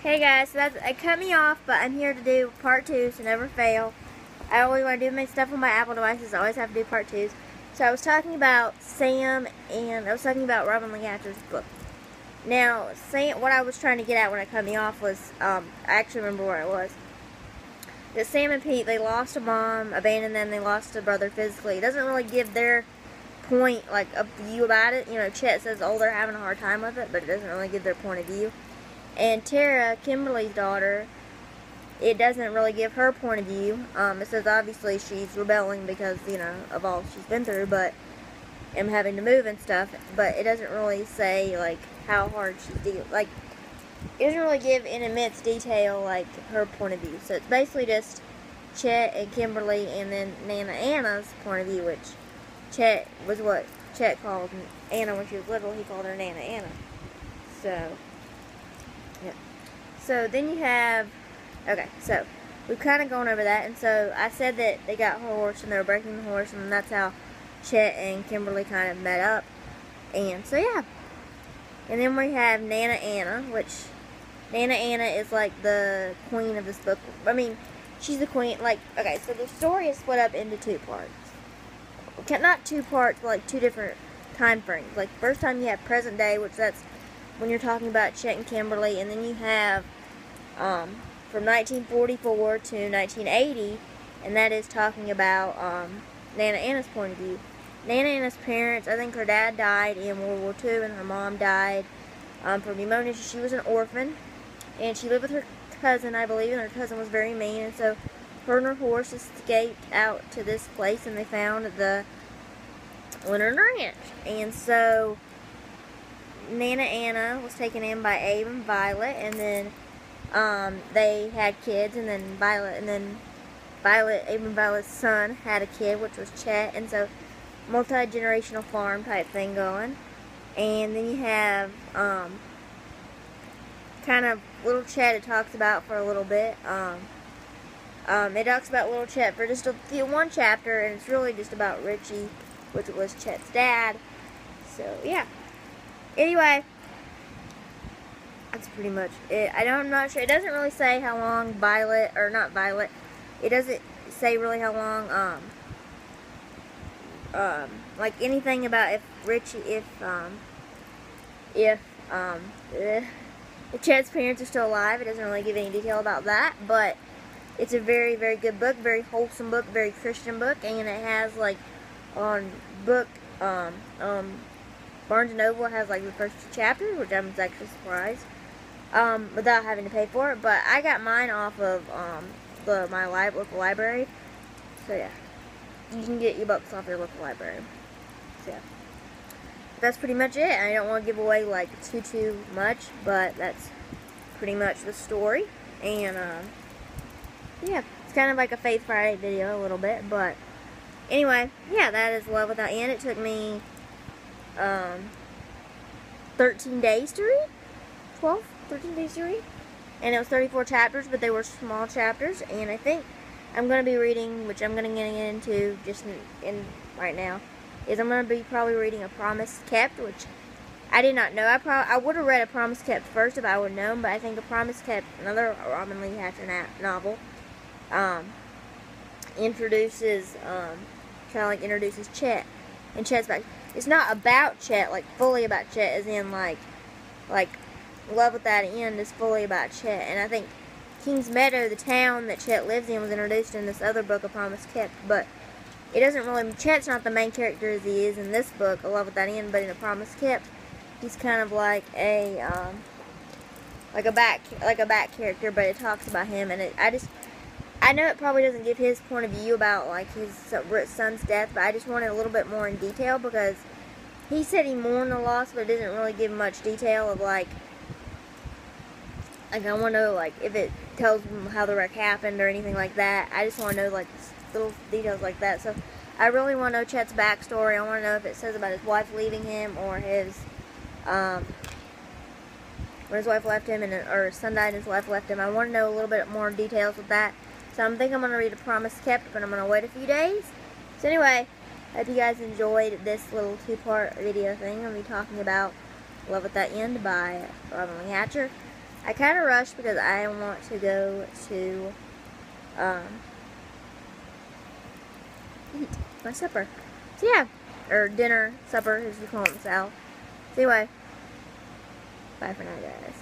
Hey guys, so it cut me off, but I'm here to do part 2, so never fail. I always want to do my stuff on my Apple devices, I always have to do part 2s. So I was talking about Sam, and I was talking about Robin Lee Hatcher's book. Now, Sam, what I was trying to get at when it cut me off was, I actually remember where I was. That Sam and Pete, they lost a mom, abandoned them, they lost a brother physically. It doesn't really give their point, like, a view about it. You know, Chet says, oh, they're having a hard time with it, but it doesn't really give their point of view. And Tara, Kimberly's daughter, it doesn't really give her point of view. It says obviously she's rebelling because, you know, of all she's been through, but and having to move and stuff. But it doesn't really say, like, how hard she's dealing. Like, it doesn't really give in immense detail, like, her point of view. So it's basically just Chet and Kimberly and then Nana Anna's point of view, which Chet was what Chet called Anna when she was little. He called her Nana Anna. So... yeah. So then you have, okay, so we've kind of gone over that, and so I said that they got a horse and they were breaking the horse, and that's how Chet and Kimberly kind of met up, and so yeah. And then we have Nana Anna, which Nana Anna is like the queen of this book. I mean, she's the queen, like, okay, so the story is split up into 2 parts. Not 2 parts, but like 2 different time frames. Like, first time you have present day, which that's when you're talking about Chet and Kimberly, and then you have from 1944 to 1980, and that is talking about Nana Anna's point of view. Nana Anna's parents, I think her dad died in World War II, and her mom died from pneumonia. She was an orphan, and she lived with her cousin, I believe, and her cousin was very mean, and so her and her horse escaped out to this place, and they found the Leonard Ranch, and so Nana Anna was taken in by Abe and Violet, and then they had kids, and then Abe and Violet's son had a kid, which was Chet, and so multi-generational farm type thing going. And then you have kind of little Chet it talks about for a little bit. It talks about little Chet for just one chapter, and it's really just about Richie, which was Chet's dad. So yeah. Anyway, that's pretty much it. I'm not sure. It doesn't really say how long Violet, or not Violet, it doesn't say really how long, like anything about if Chet's parents are still alive. It doesn't really give any detail about that, but it's a very, very good book, very wholesome book, very Christian book, and it has, like, on book, Barnes & Noble has, like, the first 2 chapters, which I'm actually surprised, without having to pay for it. But I got mine off of my local library. So yeah, you can get your books off your local library. So yeah, that's pretty much it. I don't want to give away like too much, but that's pretty much the story. And yeah, it's kind of like a Faith Friday video a little bit, but anyway, yeah, that is Love Without End. It took me 13 days to read, 13 days to read, and it was 34 chapters, but they were small chapters, and I think I'm going to be reading, which I'm going to get into just in right now, is I'm going to be probably reading A Promise Kept, which I did not know. I would have read A Promise Kept first if I would have known, but I think A Promise Kept, another Robin Lee Hatcher novel, introduces Chet, and Chet's back. It's not about Chet, like, fully about Chet, as in, like, Love Without End is fully about Chet. And I think Kings Meadow, the town that Chet lives in, was introduced in this other book, A Promise Kept. But it doesn't really, Chet's not the main character as he is in this book, A Love Without End, but in A Promise Kept, he's kind of like a back character, but it talks about him, and I know it probably doesn't give his point of view about, like, his son's death, but I just wanted a little bit more in detail, because he said he mourned the loss, but it doesn't really give much detail of, like, I want to know, like, if it tells him how the wreck happened or anything like that. I just want to know, like, little details like that. So I really want to know Chet's backstory. I want to know if it says about his wife leaving him, or his, when his wife left him, or his son died and his wife left him. I want to know a little bit more details with that. So I'm thinking I'm going to read A Promise Kept, but I'm going to wait a few days. So anyway, I hope you guys enjoyed this little 2-part video thing. I'm going to be talking about Love Without End by Robin Lee Hatcher. I kind of rushed because I want to go to eat my supper. So yeah, or dinner, supper, as we call it in the South. So anyway, bye for now, guys.